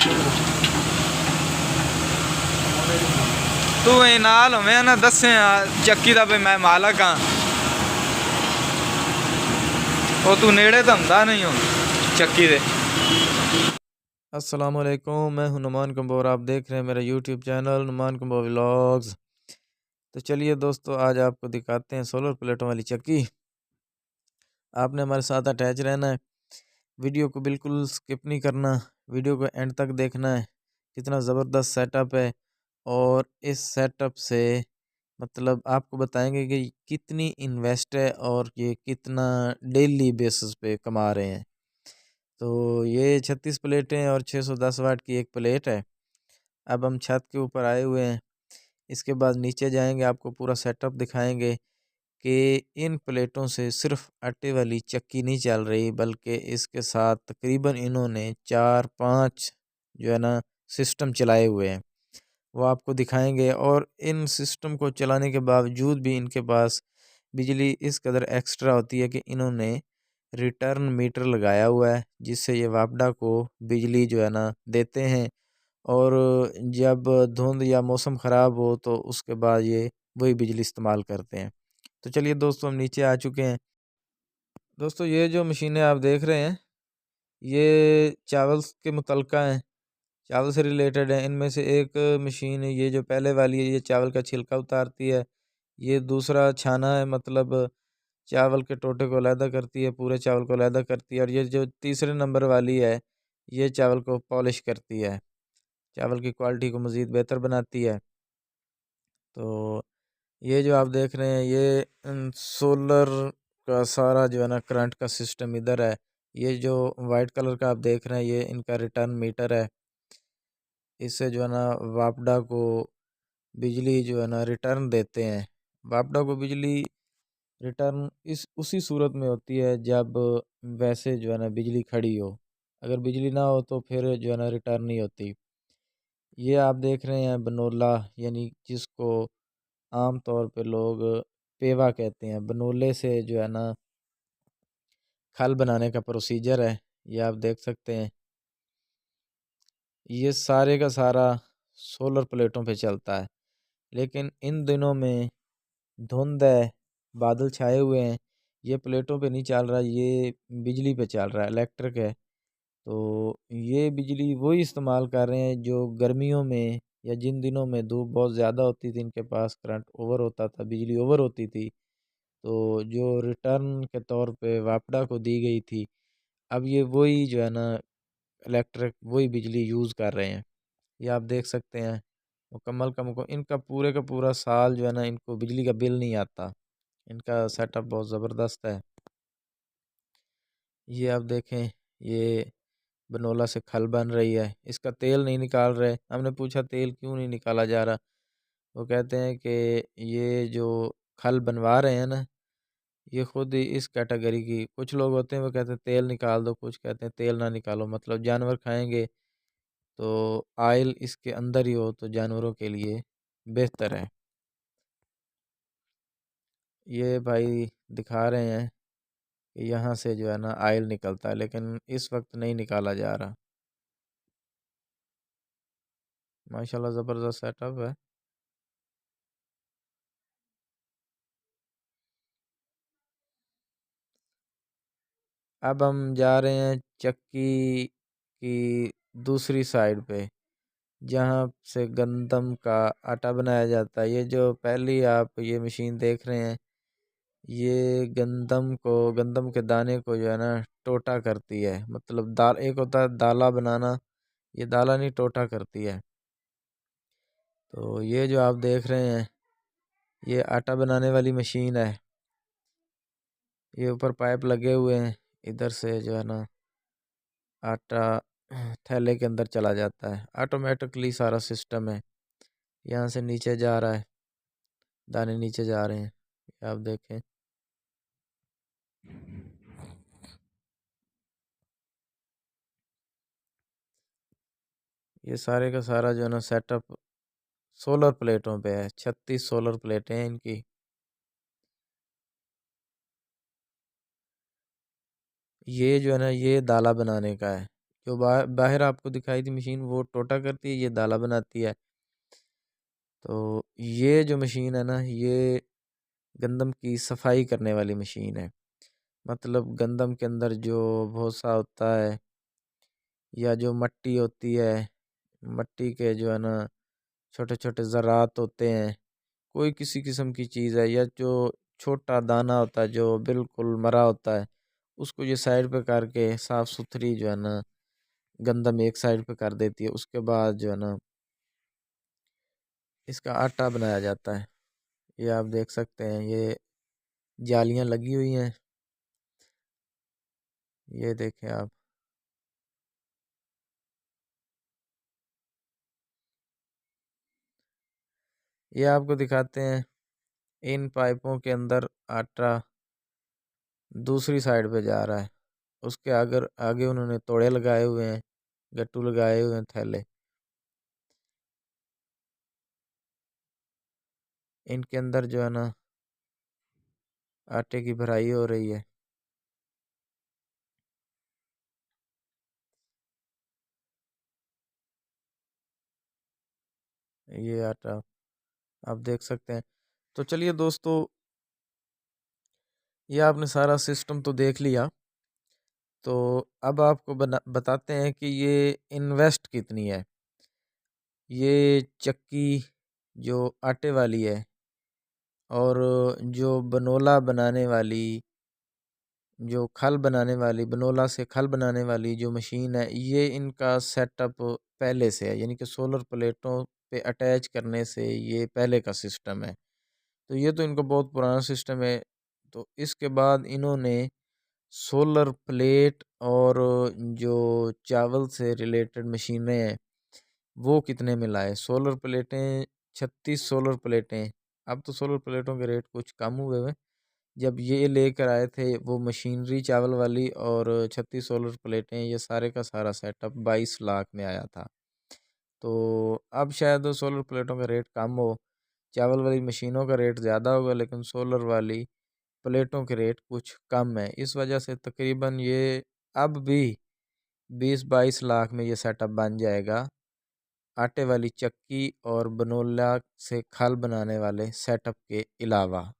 तू नाल होवे ना दसे चक्की का भी मैं मालक हाँ। और तू नेड़े तो होंदा नहीं हो चक्की दे। अस्सलाम वालेकुम, मैं हूं नुमान कंबोर। आप देख रहे हैं मेरा यूट्यूब चैनल नुमान कंबोर व्लॉग्स। तो चलिए दोस्तों, आज आपको दिखाते हैं सोलर प्लेटों वाली चक्की। आपने हमारे साथ अटैच रहना है, वीडियो को बिल्कुल स्किप नहीं करना, वीडियो को एंड तक देखना है। कितना ज़बरदस्त सेटअप है, और इस सेटअप से मतलब आपको बताएंगे कि कितनी इन्वेस्ट है और ये कितना डेली बेसिस पे कमा रहे हैं। तो ये 36 प्लेटें और 610 वाट की एक प्लेट है। अब हम छत के ऊपर आए हुए हैं, इसके बाद नीचे जाएंगे, आपको पूरा सेटअप दिखाएंगे कि इन प्लेटों से सिर्फ आटे वाली चक्की नहीं चल रही, बल्कि इसके साथ तकरीबन इन्होंने 4-5 जो है ना सिस्टम चलाए हुए हैं, वो आपको दिखाएंगे। और इन सिस्टम को चलाने के बावजूद भी इनके पास बिजली इस कदर एक्स्ट्रा होती है कि इन्होंने रिटर्न मीटर लगाया हुआ है, जिससे ये वापडा को बिजली जो है ना देते हैं। और जब धुंध या मौसम ख़राब हो तो उसके बाद ये वही बिजली इस्तेमाल करते हैं। तो चलिए दोस्तों, हम नीचे आ चुके हैं। दोस्तों, ये जो मशीनें आप देख रहे हैं, ये चावल के मुतलका हैं, चावल से रिलेटेड है। इनमें से एक मशीन है, ये जो पहले वाली है, ये चावल का छिलका उतारती है। ये दूसरा छाना है, मतलब चावल के टोटे को अलहदा करती है, पूरे चावल को अलहदा करती है। और ये जो तीसरे नंबर वाली है, ये चावल को पॉलिश करती है, चावल की क्वालिटी को मज़ीद बेहतर बनाती है। तो ये जो आप देख रहे हैं, ये सोलर का सारा जो है ना करंट का सिस्टम इधर है। ये जो वाइट कलर का आप देख रहे हैं, ये इनका रिटर्न मीटर है। इससे जो है ना वापडा को बिजली जो है ना रिटर्न देते हैं। वापडा को बिजली रिटर्न इस उसी सूरत में होती है जब वैसे जो है ना बिजली खड़ी हो, अगर बिजली ना हो तो फिर जो है ना रिटर्न नहीं होती। ये आप देख रहे हैं बनोला, यानी जिसको आम तौर पे लोग पेवा कहते हैं। बनोले से जो है ना खल बनाने का प्रोसीजर है, ये आप देख सकते हैं। ये सारे का सारा सोलर प्लेटों पे चलता है, लेकिन इन दिनों में धुंध है, बादल छाए हुए हैं, ये प्लेटों पे नहीं चल रहा, ये बिजली पे चल रहा है, इलेक्ट्रिक है। तो ये बिजली वही इस्तेमाल कर रहे हैं जो गर्मियों में या जिन दिनों में धूप बहुत ज़्यादा होती थी, इनके पास करंट ओवर होता था, बिजली ओवर होती थी, तो जो रिटर्न के तौर पे वापडा को दी गई थी, अब ये वही जो है ना इलेक्ट्रिक वही बिजली यूज़ कर रहे हैं। ये आप देख सकते हैं, मुकम्मल का इनका पूरे का पूरा साल जो है ना इनको बिजली का बिल नहीं आता। इनका सेटअप बहुत ज़बरदस्त है। ये आप देखें, ये बनोला से खल बन रही है, इसका तेल नहीं निकाल रहे। हमने पूछा तेल क्यों नहीं निकाला जा रहा, वो कहते हैं कि ये जो खल बनवा रहे हैं ना, ये खुद ही इस कैटेगरी की कुछ लोग होते हैं, वो कहते हैं तेल निकाल दो, कुछ कहते हैं तेल ना निकालो, मतलब जानवर खाएंगे तो आयल इसके अंदर ही हो तो जानवरों के लिए बेहतर है। ये भाई दिखा रहे हैं कि यहाँ से जो है ना आयल निकलता है, लेकिन इस वक्त नहीं निकाला जा रहा। माशाल्लाह ज़बरदस्त सेटअप है। अब हम जा रहे हैं चक्की की दूसरी साइड पे, जहाँ से गंदम का आटा बनाया जाता है। ये जो पहली आप ये मशीन देख रहे हैं, ये गंदम के दाने को जो है ना टोटा करती है, मतलब दाल एक होता है दाला बनाना, ये दाला नहीं टोटा करती है। तो ये जो आप देख रहे हैं, ये आटा बनाने वाली मशीन है। ये ऊपर पाइप लगे हुए हैं, इधर से जो है ना आटा थैले के अंदर चला जाता है, ऑटोमेटिकली सारा सिस्टम है। यहाँ से नीचे जा रहा है, दाने नीचे जा रहे हैं, ये आप देखें। ये सारे का सारा जो है ना सेटअप सोलर प्लेटों पे है। 36 सोलर प्लेटें हैं इनकी। ये जो है ना ये दाला बनाने का है, जो बाहर आपको दिखाई थी मशीन वो टोटा करती है, ये दाला बनाती है। तो ये जो मशीन है ना, ये गंदम की सफाई करने वाली मशीन है। मतलब गंदम के अंदर जो भूसा होता है या जो मट्टी होती है, मट्टी के जो है ना छोटे छोटे ज़रात होते हैं, कोई किसी किस्म की चीज़ है, या जो छोटा दाना होता है जो बिल्कुल मरा होता है, उसको ये साइड पे करके साफ़ सुथरी जो है ना गंदम एक साइड पे कर देती है। उसके बाद जो है ना इसका आटा बनाया जाता है। ये आप देख सकते हैं, ये जालियां लगी हुई हैं, ये देखें आप। ये आपको दिखाते हैं, इन पाइपों के अंदर आटा दूसरी साइड पे जा रहा है। उसके अगर आगे उन्होंने तोड़े लगाए हुए हैं, गट्टू लगाए हुए हैं, थैले। इनके अंदर जो है ना आटे की भराई हो रही है। ये आटा आप देख सकते हैं। तो चलिए दोस्तों, ये आपने सारा सिस्टम तो देख लिया। तो अब आपको बताते हैं कि ये इन्वेस्ट कितनी है। ये चक्की जो आटे वाली है और जो बनोला बनाने वाली, जो खल बनाने वाली, बनोला से खल बनाने वाली जो मशीन है, ये इनका सेटअप पहले से है, यानी कि सोलर प्लेटों पे अटैच करने से ये पहले का सिस्टम है। तो ये तो इनका बहुत पुराना सिस्टम है। तो इसके बाद इन्होंने सोलर प्लेट और जो चावल से रिलेटेड मशीनें हैं वो कितने में लाए। सोलर प्लेटें 36 सोलर प्लेटें। अब तो सोलर प्लेटों के रेट कुछ कम हुए हुए। जब ये लेकर आए थे वो मशीनरी चावल वाली और 36 सोलर प्लेटें, ये सारे का सारा सेटअप 22 लाख में आया था। तो अब शायद सोलर प्लेटों का रेट कम हो, चावल वाली मशीनों का रेट ज़्यादा होगा, लेकिन सोलर वाली प्लेटों के रेट कुछ कम है। इस वजह से तकरीबन ये अब भी 20-22 लाख में ये सेटअप बन जाएगा, आटे वाली चक्की और बनोला से खल बनाने वाले सेटअप के अलावा।